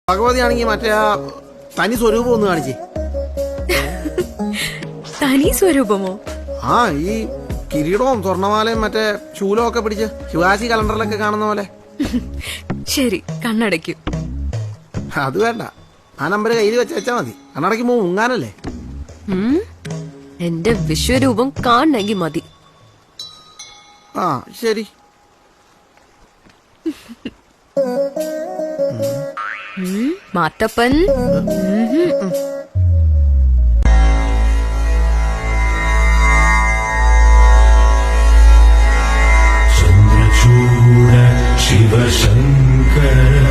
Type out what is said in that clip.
ഭഗവതി ആണെങ്കി മറ്റേ ആ തനി സ്വരൂപം ഒന്ന് കാണിച്ചേ. തനി സ്വരൂപമോ? ആ ഈ കിരീടവും സ്വർണമാലയും മറ്റേ ശൂലവും ഒക്കെ പിടിച്ച് ശിവാജി കലണ്ടറിലൊക്കെ കാണുന്ന പോലെ. ശരി, കണ്ണടയ്ക്കൂ. അത് വേണ്ട, ആ നമ്പർ കയ്യിൽ വെച്ചാ മതി. കണ്ണടയ്ക്കുമ്പോ മുങ്ങാനല്ലേ. എന്റെ വിശ്വരൂപം കാണണമെങ്കിൽ മതി. ആ ശരി. മാത്തപ്പൻ. ചന്ദ്രചൂഡ ശിവശങ്കര